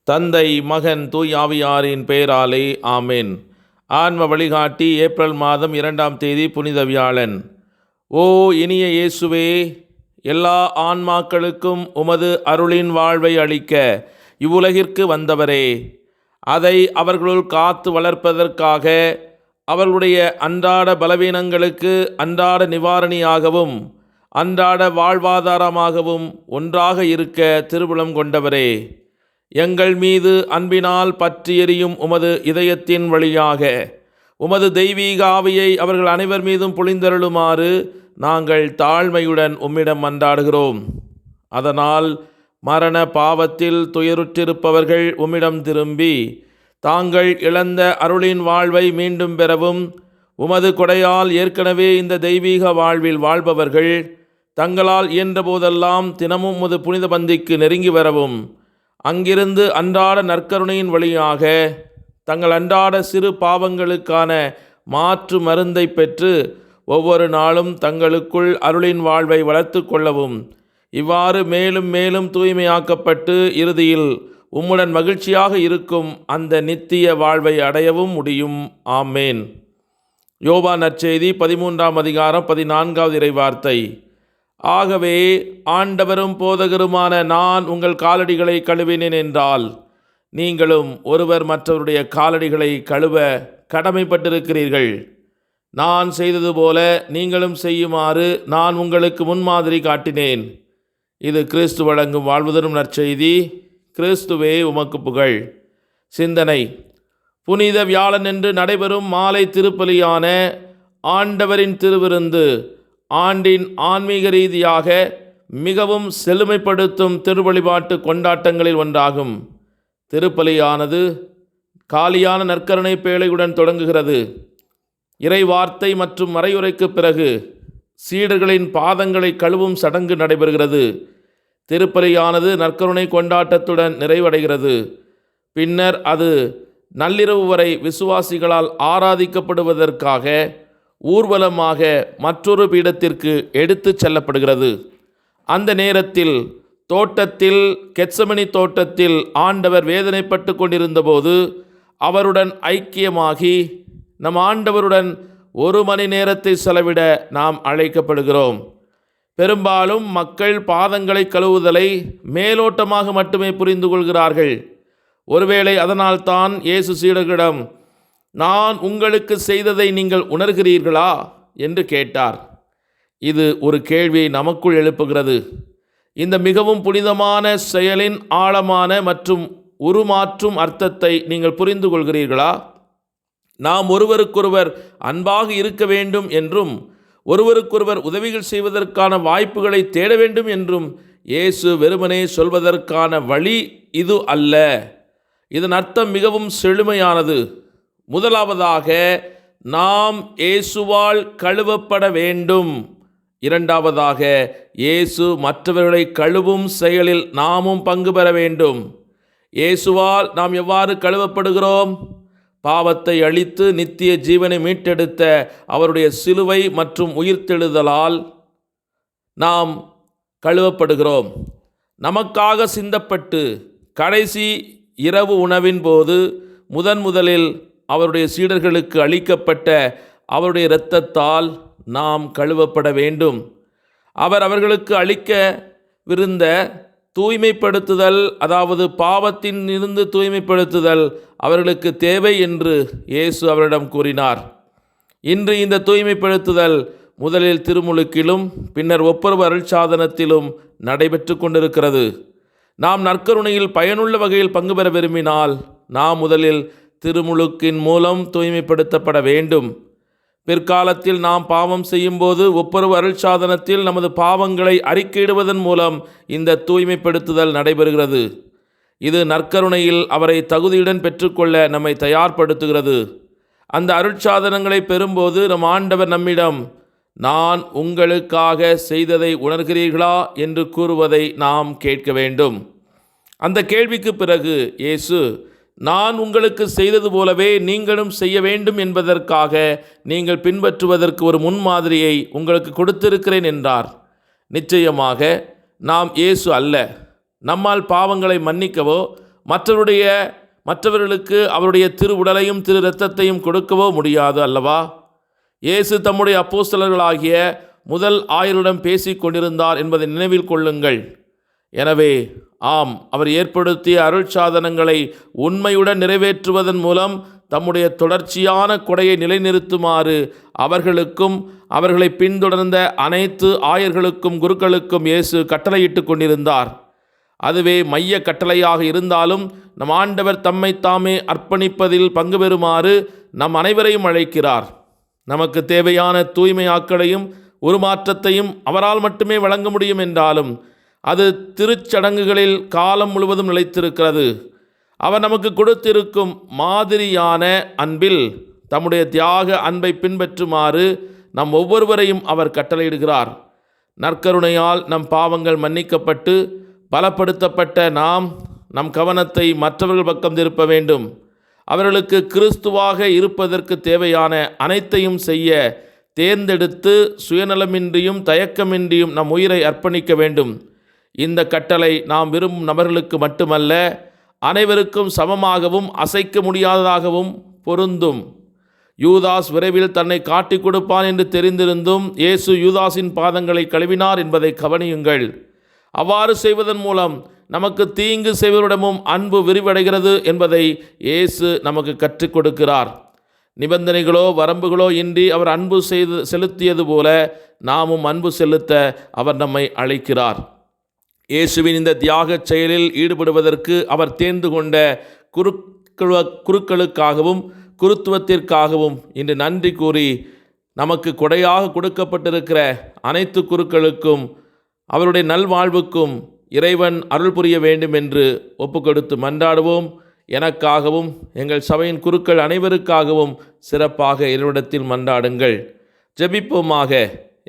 தந்தை, மகன், தூய் ஆவியாரின் பெயராலே ஆமேன். ஆன்ம வழிகாட்டி ஏப்ரல் மாதம் 2ஆம் தேதி புனித வியாழன். ஓ இனிய இயேசுவே, எல்லா ஆன்மாக்களுக்கும் உமது அருளின் வாழ்வை அளிக்க இவ்வுலகிற்கு வந்தவரே, அதை அவர்களுள் காத்து வளர்ப்பதற்காக அவர்களுடைய அன்றாட பலவீனங்களுக்கு அன்றாட நிவாரணியாகவும் அன்றாட வாழ்வாதாரமாகவும் ஒன்றாக இருக்க திருவுளம் கொண்டவரே, எங்கள் மீது அன்பினால் பற்றி எரியும் உமது இதயத்தின் வழியாக உமது தெய்வீக ஆவியை அவர்கள் அனைவர் மீதும் பொழிந்தருளுமாறு நாங்கள் தாழ்மையுடன் உம்மிடம் மன்றாடுகிறோம். அதனால் மரண பாவத்தில் துயருற்றிருப்பவர்கள் உம்மிடம் திரும்பி தாங்கள் இழந்த அருளின் வாழ்வை மீண்டும் பெறவும், உமது கொடையால் ஏற்கனவே இந்த தெய்வீக வாழ்வில் வாழ்பவர்கள் தங்களால் இயன்ற போதெல்லாம் தினமும் உமது புனித பந்திக்கு நெருங்கி வரவும், அங்கிருந்து அன்றாட நற்கருணையின் வழியாக தங்கள் அன்றாட சிறு பாவங்களுக்கான மாற்று மருந்தை பெற்று ஒவ்வொரு நாளும் தங்களுக்குள் அருளின் வாழ்வை வளர்த்து கொள்ளவும், இவ்வாறு மேலும் மேலும் தூய்மையாக்கப்பட்டு இறுதியில் உம்முடன் மகிழ்ச்சியாக இருக்கும் அந்த நித்திய வாழ்வை அடையவும் முடியும். ஆமேன். யோவான் நற்செய்தி 13ஆம் அதிகாரம் 14வது இறைவார்த்தை. ஆகவே ஆண்டவரும் போதகருமான நான் உங்கள் காலடிகளை கழுவினேன் என்றால், நீங்களும் ஒருவர் மற்றவருடைய காலடிகளை கழுவ கடமைப்பட்டிருக்கிறீர்கள். நான் செய்தது போல நீங்களும் செய்யுமாறு நான் உங்களுக்கு முன்மாதிரி காட்டினேன். இது கிறிஸ்து வழங்கும் வாழ்வுதரும் நற்செய்தி. கிறிஸ்துவே உமக்கு புகழ். சிந்தனை: புனித வியாழன் என்று நடைபெறும் மாலை திருப்பலியான ஆண்டவரின் திருவிருந்து ஆண்டின் ஆன்மீக ரீதியாக மிகவும் செழுமைப்படுத்தும் திருவழிபாட்டு கொண்டாட்டங்களில் ஒன்றாகும். திருப்பலியானது காலியான நற்கருணை பேழையுடன் தொடங்குகிறது. இறை வார்த்தை மற்றும் மறையுரைக்கு பிறகு சீடர்களின் பாதங்களை கழுவும் சடங்கு நடைபெறுகிறது. திருப்பலியானது நற்கருணை கொண்டாட்டத்துடன் நிறைவடைகிறது. பின்னர் அது நள்ளிரவு வரை விசுவாசிகளால் ஆராதிக்கப்படுவதற்காக ஊர்வலமாக மற்றொரு பீடத்திற்கு எடுத்துச் செல்லப்படுகிறது. அந்த நேரத்தில் கெத்செமனி தோட்டத்தில் ஆண்டவர் வேதனைப்பட்டு கொண்டிருந்தபோது அவருடன் ஐக்கியமாகி நம் ஆண்டவருடன் 1 மணி நேரத்தை செலவிட நாம் அழைக்கப்படுகிறோம். பெரும்பாலும் மக்கள் பாதங்களை கழுவுதலை மேலோட்டமாக மட்டுமே புரிந்து கொள்கிறார்கள். ஒருவேளை அதனால்தான் இயேசு சீடர்களிடம், நான் உங்களுக்கு செய்ததை நீங்கள் உணர்கிறீர்களா என்று கேட்டார். இது ஒரு கேள்வியை நமக்குள் எழுப்புகிறது. இந்த மிகவும் புனிதமான செயலின் ஆழமான மற்றும் உருமாற்றும் அர்த்தத்தை நீங்கள் புரிந்து கொள்கிறீர்களா? நாம் ஒருவருக்கொருவர் அன்பாக இருக்க வேண்டும் என்றும் ஒருவருக்கொருவர் உதவிகள் செய்வதற்கான வாய்ப்புகளை தேட வேண்டும் என்றும் இயேசு வெறுமனே சொல்வதற்கான வழி இது அல்ல. இதன் அர்த்தம் மிகவும் செழுமையானது. முதலாவதாக, நாம் இயேசுவால் கழுவப்பட வேண்டும். இரண்டாவதாக, இயேசு மற்றவர்களை கழுவும் செயலில் நாமும் பங்கு பெற வேண்டும். இயேசுவால் நாம் எவ்வாறு கழுவப்படுகிறோம்? பாவத்தை அழித்து நித்திய ஜீவனை மீட்டெடுத்த அவருடைய சிலுவை மற்றும் உயிர்த்தெழுதலால் நாம் கழுவப்படுகிறோம். நமக்காக சிந்தப்பட்டு கடைசி இரவு உணவின் போது முதலில் அவருடைய சீடர்களுக்கு அளிக்கப்பட்ட அவருடைய இரத்தத்தால் நாம் கழுவப்பட வேண்டும். அவர் அவர்களுக்கு அளிக்கவிருந்த தூய்மைப்படுத்துதல், அதாவது பாவத்தின் இருந்து தூய்மைப்படுத்துதல் அவர்களுக்கு தேவை என்று இயேசு அவரிடம் கூறினார். இன்று இந்த தூய்மைப்படுத்துதல் முதலில் திருமுழுக்கிலும் பின்னர் ஒப்புரவு அருட்சாதனத்திலும் நடைபெற்று கொண்டிருக்கிறது. நாம் நற்கருணையில் பயனுள்ள வகையில் பங்கு பெற விரும்பினால் நாம் முதலில் திருமுழுக்கின் மூலம் தூய்மைப்படுத்தப்பட வேண்டும். பிற்காலத்தில் நாம் பாவம் செய்யும்போது ஒப்புரவு அருட்சாதனத்தில் நமது பாவங்களை அறிக்கையிடுவதன் மூலம் இந்த தூய்மைப்படுத்துதல் நடைபெறுகிறது. இது நற்கருணையில் அவரை தகுதியுடன் பெற்றுக்கொள்ள நம்மை தயார்படுத்துகிறது. அந்த அருட்சாதனங்களை பெறும்போது நம் ஆண்டவர் நம்மிடம், நான் உங்களுக்காக செய்ததை உணர்கிறீர்களா என்று கூறுவதை நாம் கேட்க வேண்டும். அந்த கேள்விக்கு பிறகு இயேசு, நான் உங்களுக்கு செய்தது போலவே நீங்களும் செய்ய வேண்டும் என்பதற்காக நீங்கள் பின்பற்றுவதற்கு ஒரு முன்மாதிரியை உங்களுக்கு கொடுத்திருக்கிறேன் என்றார். நிச்சயமாக நாம் இயேசு அல்ல. நம்மால் பாவங்களை மன்னிக்கவோ மற்றவர்களுக்கு அவருடைய திரு உடலையும் திரு இரத்தத்தையும் கொடுக்கவோ முடியாது அல்லவா? இயேசு தம்முடைய அப்போஸ்தலர்களாகிய முதல் 1000 பேசிக் கொண்டிருந்தார் என்பதை நினைவில் கொள்ளுங்கள். எனவே ஆம், அவர் ஏற்படுத்திய அருட்சாதனங்களை உண்மையுடன் நிறைவேற்றுவதன் மூலம் தம்முடைய தொடர்ச்சியான கொடையை நிலைநிறுத்துமாறு அவர்களுக்கும் அவர்களை பின்தொடர்ந்த அனைத்து ஆயர்களுக்கும் குருக்களுக்கும் இயேசு கட்டளையிட்டு கொண்டிருந்தார். அதுவே மைய கட்டளையாக இருந்தாலும் நம் ஆண்டவர் தம்மை தாமே அர்ப்பணிப்பதில் பங்கு பெறுமாறு நம் அனைவரையும் அழைக்கிறார். நமக்கு தேவையான தூய்மையாக்களையும் உருமாற்றத்தையும் அவரால் மட்டுமே வழங்க முடியும் என்றாலும் அது திருச்சடங்குகளில் காலம் முழுவதும் நிலைத்திருக்கிறது. அவர் நமக்கு கொடுத்திருக்கும் மாதிரியான அன்பில் தம்முடைய தியாக அன்பை பின்பற்றுமாறு நம் ஒவ்வொருவரையும் அவர் கட்டளையிடுகிறார். நற்கருணையால் நம் பாவங்கள் மன்னிக்கப்பட்டு பலப்படுத்தப்பட்ட நாம் நம் கவனத்தை மற்றவர்கள் பக்கம் திருப்ப வேண்டும். அவர்களுக்கு கிறிஸ்துவாக இருப்பதற்கு தேவையான அனைத்தையும் செய்ய தேர்ந்தெடுத்து சுயநலமின்றியும் தயக்கமின்றியும் நம் உயிரை அர்ப்பணிக்க வேண்டும். இந்த கட்டளை நாம் விரும்பும் நபர்களுக்கு மட்டுமல்ல, அனைவருக்கும் சமமாகவும் அசைக்க முடியாததாகவும் பொருந்தும். யூதாஸ் விரைவில் தன்னை காட்டிக் கொடுப்பான் என்று தெரிந்திருந்தும் இயேசு யூதாஸின் பாதங்களை கழுவினார் என்பதை கவனியுங்கள். அவ்வாறு செய்வதன் மூலம் நமக்கு தீங்கு செய்வரிடமும் அன்பு விரிவடைகிறது என்பதை இயேசு நமக்கு கற்றுக் கொடுக்கிறார். நிபந்தனைகளோ வரம்புகளோ இன்றி அவர் அன்பு செலுத்தியது போல நாமும் அன்பு செலுத்த அவர் நம்மை அழைக்கிறார். இயேசுவின் இந்த தியாக செயலில் ஈடுபடுவதற்கு அவர் தேர்ந்து கொண்ட குருக்களுக்காகவும் குருத்துவத்திற்காகவும் இன்று நன்றி கூறி நமக்கு கொடையாக கொடுக்கப்பட்டிருக்கிற அனைத்து குருக்களுக்கும் அவருடைய நல்வாழ்வுக்கும் இறைவன் அருள் புரிய வேண்டும் என்று ஒப்புக்கொடுத்து மன்றாடுவோம். எனக்காகவும் எங்கள் சபையின் குருக்கள் அனைவருக்காகவும் சிறப்பாக இறைவனிடத்தில் மன்றாடுங்கள். ஜெபிப்போமாக.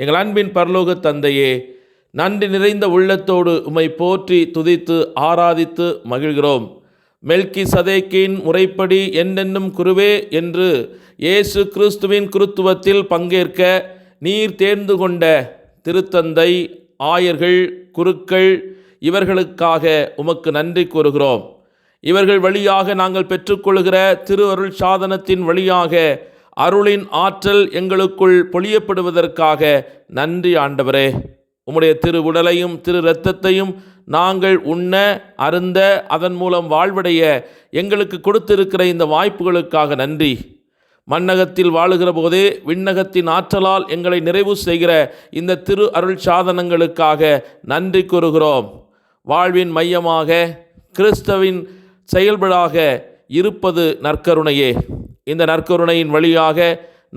எங்கள் அன்பின் பரலோக தந்தையே, நன்றி நிறைந்த உள்ளத்தோடு உம்மை போற்றி துதித்து ஆராதித்து மகிழ்கிறோம். மெல்கிசதேக்கின் முறைப்படி என்னென்னும் குருவே என்று இயேசு கிறிஸ்துவின் குருத்துவத்தில் பங்கேற்க நீர் தேர்ந்து கொண்ட திருத்தந்தை, ஆயர்கள், குருக்கள் இவர்களுக்காக உமக்கு நன்றி கூறுகிறோம். இவர்கள் வழியாக நாங்கள் பெற்றுக்கொள்கிற திரு அருள் சாதனத்தின் வழியாக அருளின் ஆற்றல் எங்களுக்குள் பொழியப்படுவதற்காக நன்றி ஆண்டவரே. உம்முடைய திரு உடலையும் திரு இரத்தத்தையும் நாங்கள் உண்ண அருந்த அதன் மூலம் வாழ்வடைய எங்களுக்கு கொடுத்திருக்கிற இந்த வாய்ப்புகளுக்காக நன்றி. மண்ணகத்தில் வாழுகிற போதே விண்ணகத்தின் ஆற்றலால் எங்களை நிறைவு செய்கிற இந்த திரு அருள் சாதனங்களுக்காக நன்றி கூறுகிறோம். வாழ்வின் மையமாக கிறிஸ்துவின் செயல்படாக இருப்பது நற்கருணையே. இந்த நற்கருணையின் வழியாக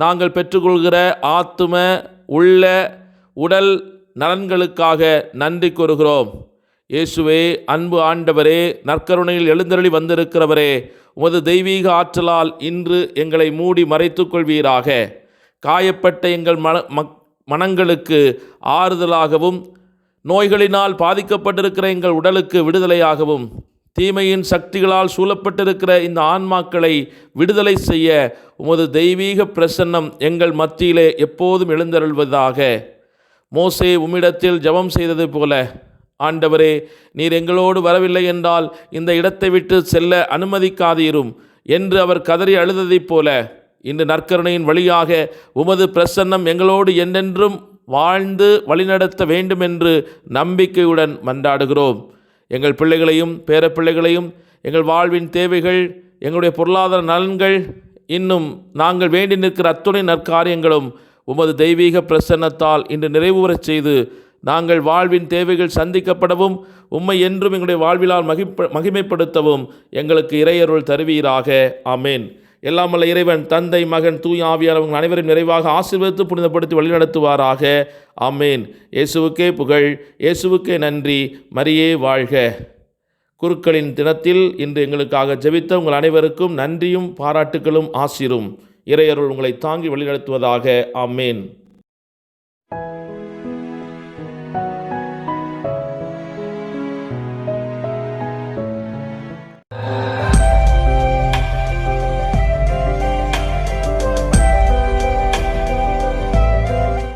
நாங்கள் பெற்றுக்கொள்கிற ஆத்தும உள்ள உடல் நலன்களுக்காக நன்றி கூறுகிறோம். இயேசுவே, அன்பு ஆண்டவரே, நற்கருணையில் எழுந்தருளி வந்திருக்கிறவரே, உமது தெய்வீக ஆற்றலால் இன்று எங்களை மூடி மறைத்துக் கொள்வீராக. காயப்பட்ட எங்கள் மனங்களுக்கு ஆறுதலாகவும், நோய்களினால் பாதிக்கப்பட்டிருக்கிற எங்கள் உடலுக்கு விடுதலையாகவும், தீமையின் சக்திகளால் சூழப்பட்டிருக்கிற இந்த ஆன்மாக்களை விடுதலை செய்ய உமது தெய்வீக பிரசன்னம் எங்கள் மத்தியிலே எப்போதும் எழுந்தருள்வதாக. மோசே உம்மிடத்தில் ஜெபம் செய்தது போல ஆண்டவரே, நீர் எங்களோடு வரவில்லை என்றால் இந்த இடத்தை விட்டு செல்ல அனுமதிக்காதீரும் என்று அவர் கதறி அழுததைப் போல இன்று நற்கருணையின் வழியாக உமது பிரசன்னம் எங்களோடு என்றென்றும் வாழ்ந்து வழிநடத்த வேண்டும் என்று நம்பிக்கையுடன் மன்றாடுகிறோம். எங்கள் பிள்ளைகளையும் பேரப்பிள்ளைகளையும், எங்கள் வாழ்வின் தேவைகள், எங்களுடைய பொருளாதார நலன்கள், இன்னும் நாங்கள் வேண்டி நிற்கிற அத்துணை நற்காரியங்களும் உமது தெய்வீக பிரசன்னத்தால் இன்று நிறைவுறச் செய்து நாங்கள் வாழ்வின் தேவைகள் சந்திக்கப்படவும் உம்மை என்றும் எங்களுடைய வாழ்விலால் மகிமைப்படுத்தவும் எங்களுக்கு இறையருள் தருவீராக. ஆமேன். எல்லாம் வல்ல இறைவன் தந்தை, மகன், தூய ஆவியார் அவங்க அனைவரும் நிறைவாக ஆசீர்வதித்து புனிதப்படுத்தி வழிநடத்துவாராக. ஆமேன். இயேசுவுக்கே புகழ், இயேசுவுக்கே நன்றி, மரியே வாழ்க. குருக்களின் தினத்தில் இன்று எங்களுக்காக ஜெபித்த உங்கள் அனைவருக்கும் நன்றியும் பாராட்டுகளும் ஆசீரும். இறையருள் உங்களை தாங்கி வழிநடத்துவதாக. ஆமேன்.